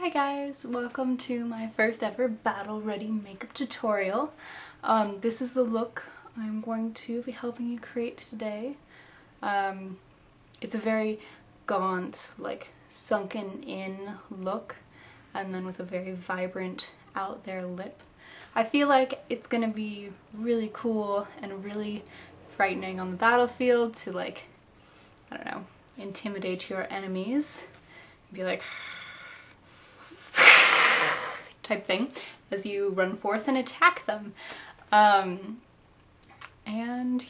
Hi guys, welcome to my first ever battle ready makeup tutorial. This is the look I'm going to be helping you create today. It's a very gaunt, like sunken in look, and then with a very vibrant out there lip. I feel like it's gonna be really cool and really frightening on the battlefield to, like, I don't know, intimidate your enemies. Be like type thing as you run forth and attack them. And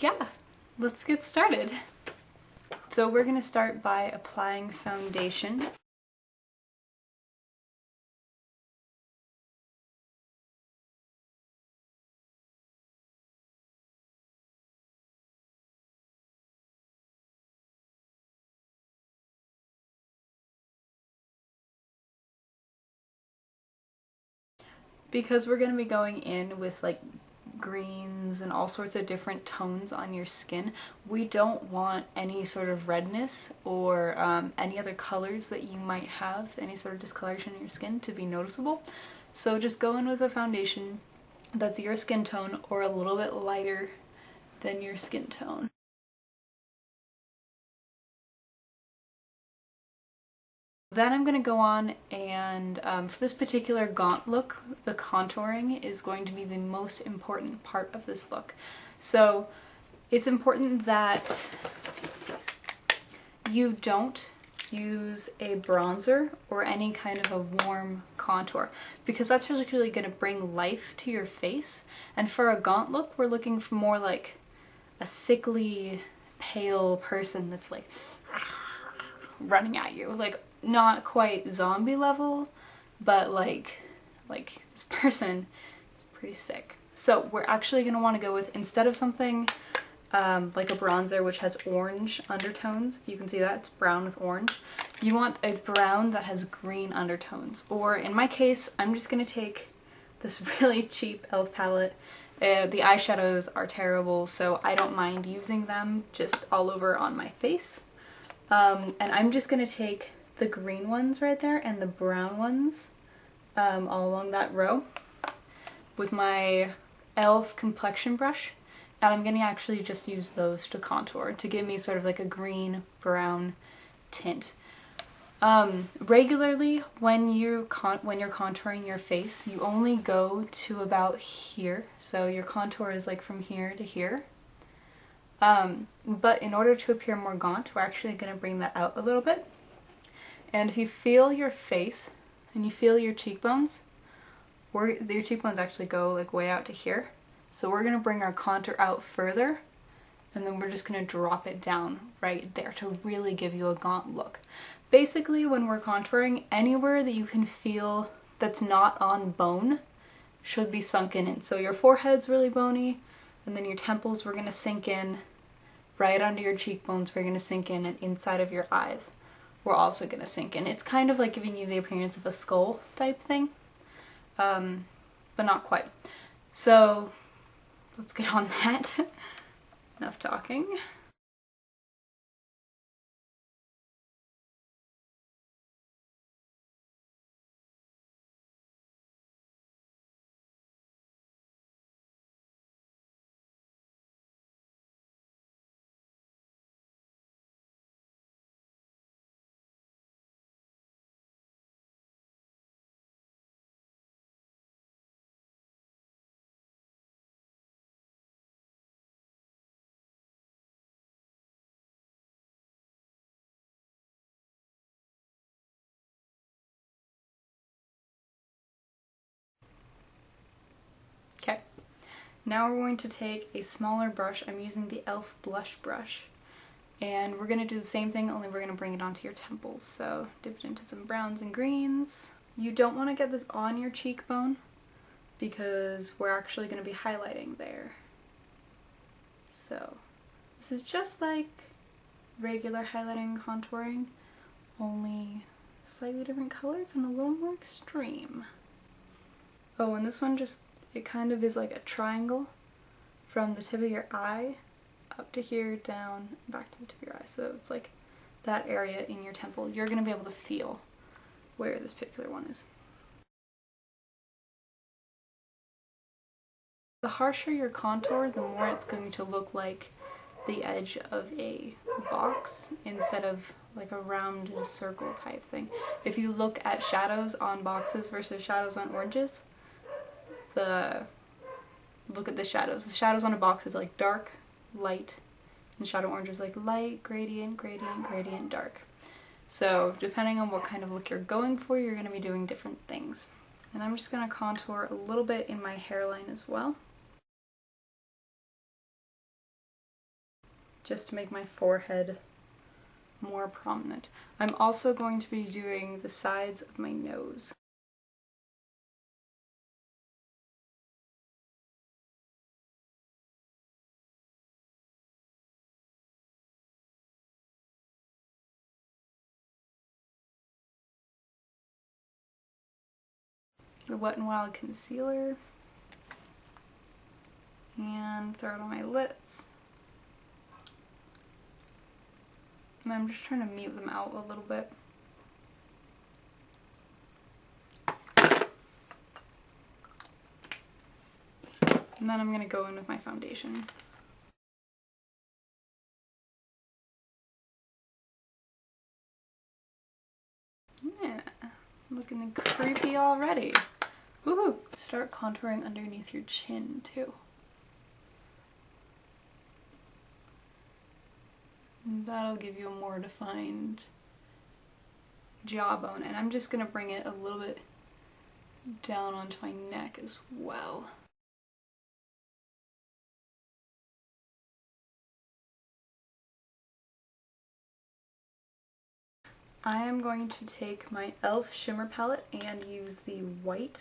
yeah, let's get started. So we're gonna start by applying foundation. Because we're going to be going in with like greens and all sorts of different tones on your skin, we don't want any sort of redness or any other colors that you might have, any sort of discoloration in your skin, to be noticeable. So just go in with a foundation that's your skin tone or a little bit lighter than your skin tone. Then I'm going to go on and for this particular Gaunt look, the contouring is going to be the most important part of this look. So it's important that you don't use a bronzer or any kind of a warm contour, because that's really going to bring life to your face. And for a Gaunt look, we're looking for more like a sickly, pale person that's like running at you, like not quite zombie level, but like this person is pretty sick. So we're actually going to want to go with, instead of something like a bronzer which has orange undertones, you can see that it's brown with orange, you want a brown that has green undertones. Or in my case, I'm just going to take this really cheap e.l.f. palette. The eyeshadows are terrible, so I don't mind using them just all over on my face. And I'm just going to take the green ones right there and the brown ones all along that row with my e.l.f. complexion brush, and I'm going to actually just use those to contour to give me sort of like a green-brown tint. Regularly, when you're contouring your face, you only go to about here, so your contour is like from here to here. But in order to appear more gaunt, we're actually going to bring that out a little bit. And if you feel your face and you feel your cheekbones, your cheekbones actually go like way out to here. So we're going to bring our contour out further, and then we're just going to drop it down right there to really give you a gaunt look. Basically, when we're contouring, anywhere that you can feel that's not on bone should be sunken in. So your forehead's really bony, and then your temples, we're going to sink in. Right under your cheekbones, we're going to sink in, and inside of your eyes, we're also going to sink in. It's kind of like giving you the appearance of a skull type thing, but not quite. So let's get on that. Enough talking. Okay, now we're going to take a smaller brush. I'm using the e.l.f. blush brush, and we're going to do the same thing, only we're going to bring it onto your temples. So dip it into some browns and greens. You don't want to get this on your cheekbone because we're actually going to be highlighting there. So this is just like regular highlighting and contouring, only slightly different colors and a little more extreme. Oh, and this one just, it kind of is like a triangle from the tip of your eye up to here, down, back to the tip of your eye. So it's like that area in your temple. You're going to be able to feel where this particular one is. The harsher your contour, the more it's going to look like the edge of a box instead of like a rounded circle type thing. If you look at shadows on boxes versus shadows on oranges, look at the shadows. The shadows on a box is like dark, light, and shadow orange is like light, gradient, gradient, gradient, dark. So depending on what kind of look you're going for, you're going to be doing different things. And I'm just going to contour a little bit in my hairline as well, just to make my forehead more prominent. I'm also going to be doing the sides of my nose. The Wet n Wild concealer, and throw it on my lips. And I'm just trying to mute them out a little bit. And then I'm going to go in with my foundation. Yeah, looking creepy already. Woohoo! Start contouring underneath your chin too. And that'll give you a more defined jawbone. And I'm just going to bring it a little bit down onto my neck as well. I am going to take my e.l.f. shimmer palette and use the white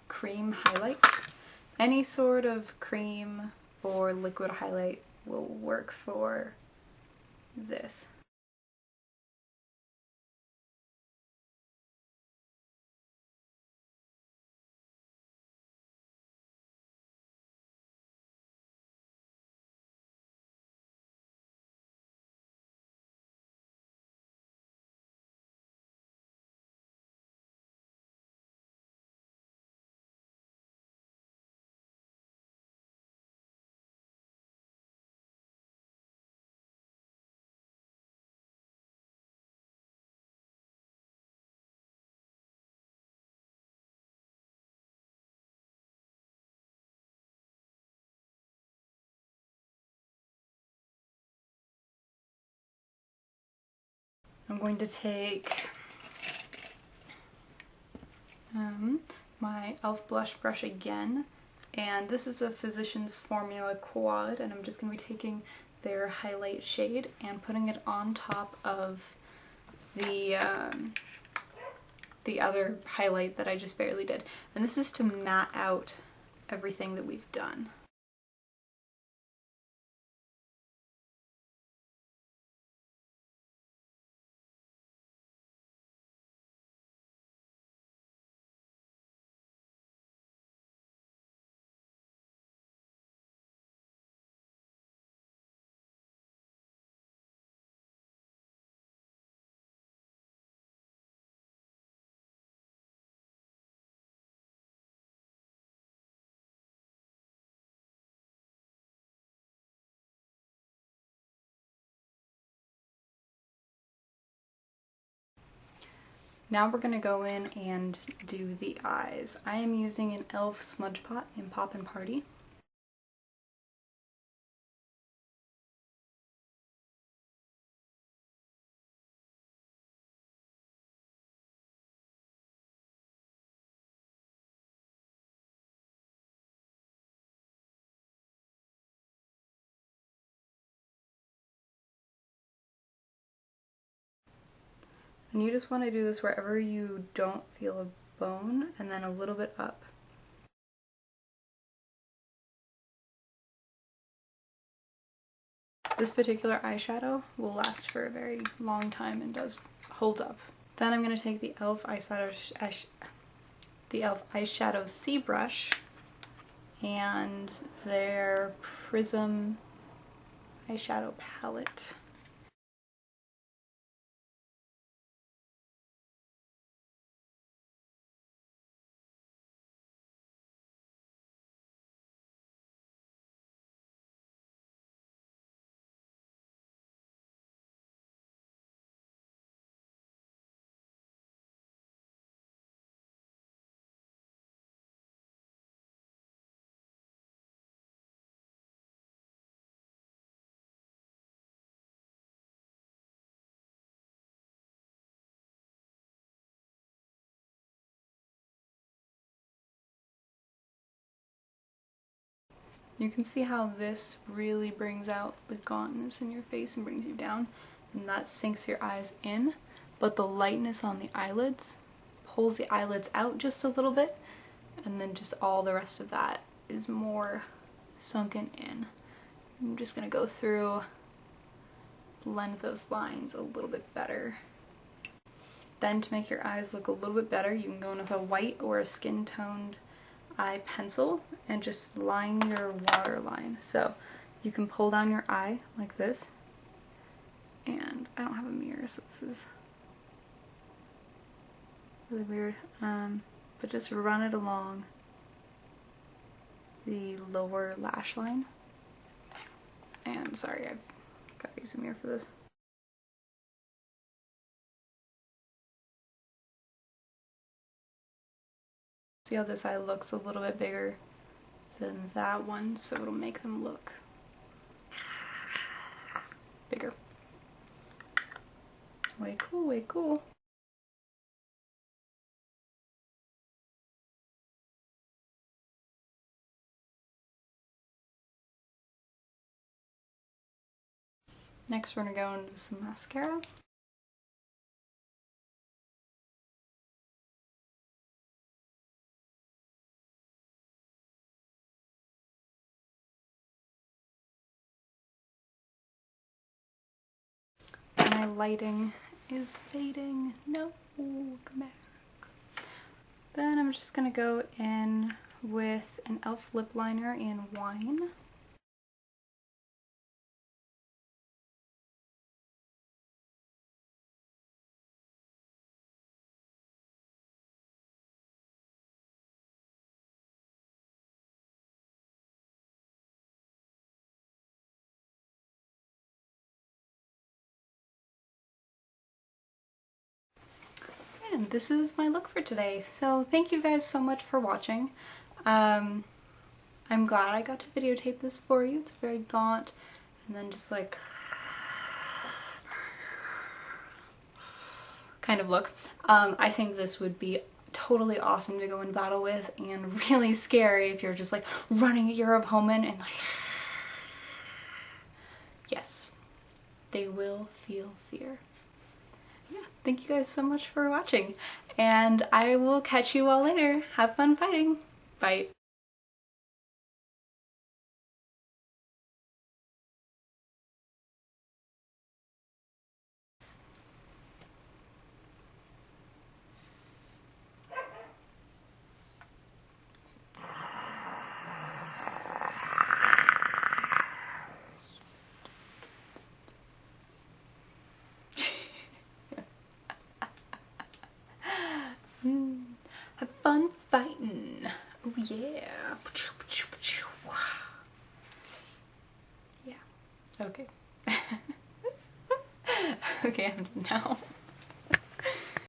cream highlight. Any sort of cream or liquid highlight will work for this. I'm going to take my e.l.f. blush brush again, and this is a Physicians Formula Quad, and I'm just going to be taking their highlight shade and putting it on top of the other highlight that I just barely did. And this is to matte out everything that we've done. Now we're going to go in and do the eyes. I am using an e.l.f. smudge pot in Poppin Party. And you just want to do this wherever you don't feel a bone, and then a little bit up. This particular eyeshadow will last for a very long time and holds up. Then I'm going to take the e.l.f. eyeshadow C brush and their Prism eyeshadow palette. You can see how this really brings out the gauntness in your face and brings you down, and that sinks your eyes in, but the lightness on the eyelids pulls the eyelids out just a little bit, and then just all the rest of that is more sunken in. I'm just gonna go through, blend those lines a little bit better. Then to make your eyes look a little bit better, you can go in with a white or a skin-toned eye pencil and just line your waterline. So you can pull down your eye like this, and I don't have a mirror, so this is really weird, but just run it along the lower lash line. And sorry, I've got to use a mirror for this. See how this eye looks a little bit bigger than that one, so it'll make them look bigger. Way cool, way cool. Next we're going to go into some mascara. My lighting is fading. No, come back. Then I'm just going to go in with an e.l.f. lip liner in Wine. And this is my look for today. So thank you guys so much for watching. I'm glad I got to videotape this for you. It's very gaunt, and then just like kind of look. I think this would be totally awesome to go in battle with, and really scary if you're just like running a Year of Homan and like, yes, they will feel fear. Yeah, thank you guys so much for watching, and I will catch you all later. Have fun fighting. Bye. Have fun fighting. Oh yeah. Yeah. Okay. Okay, I'm done now.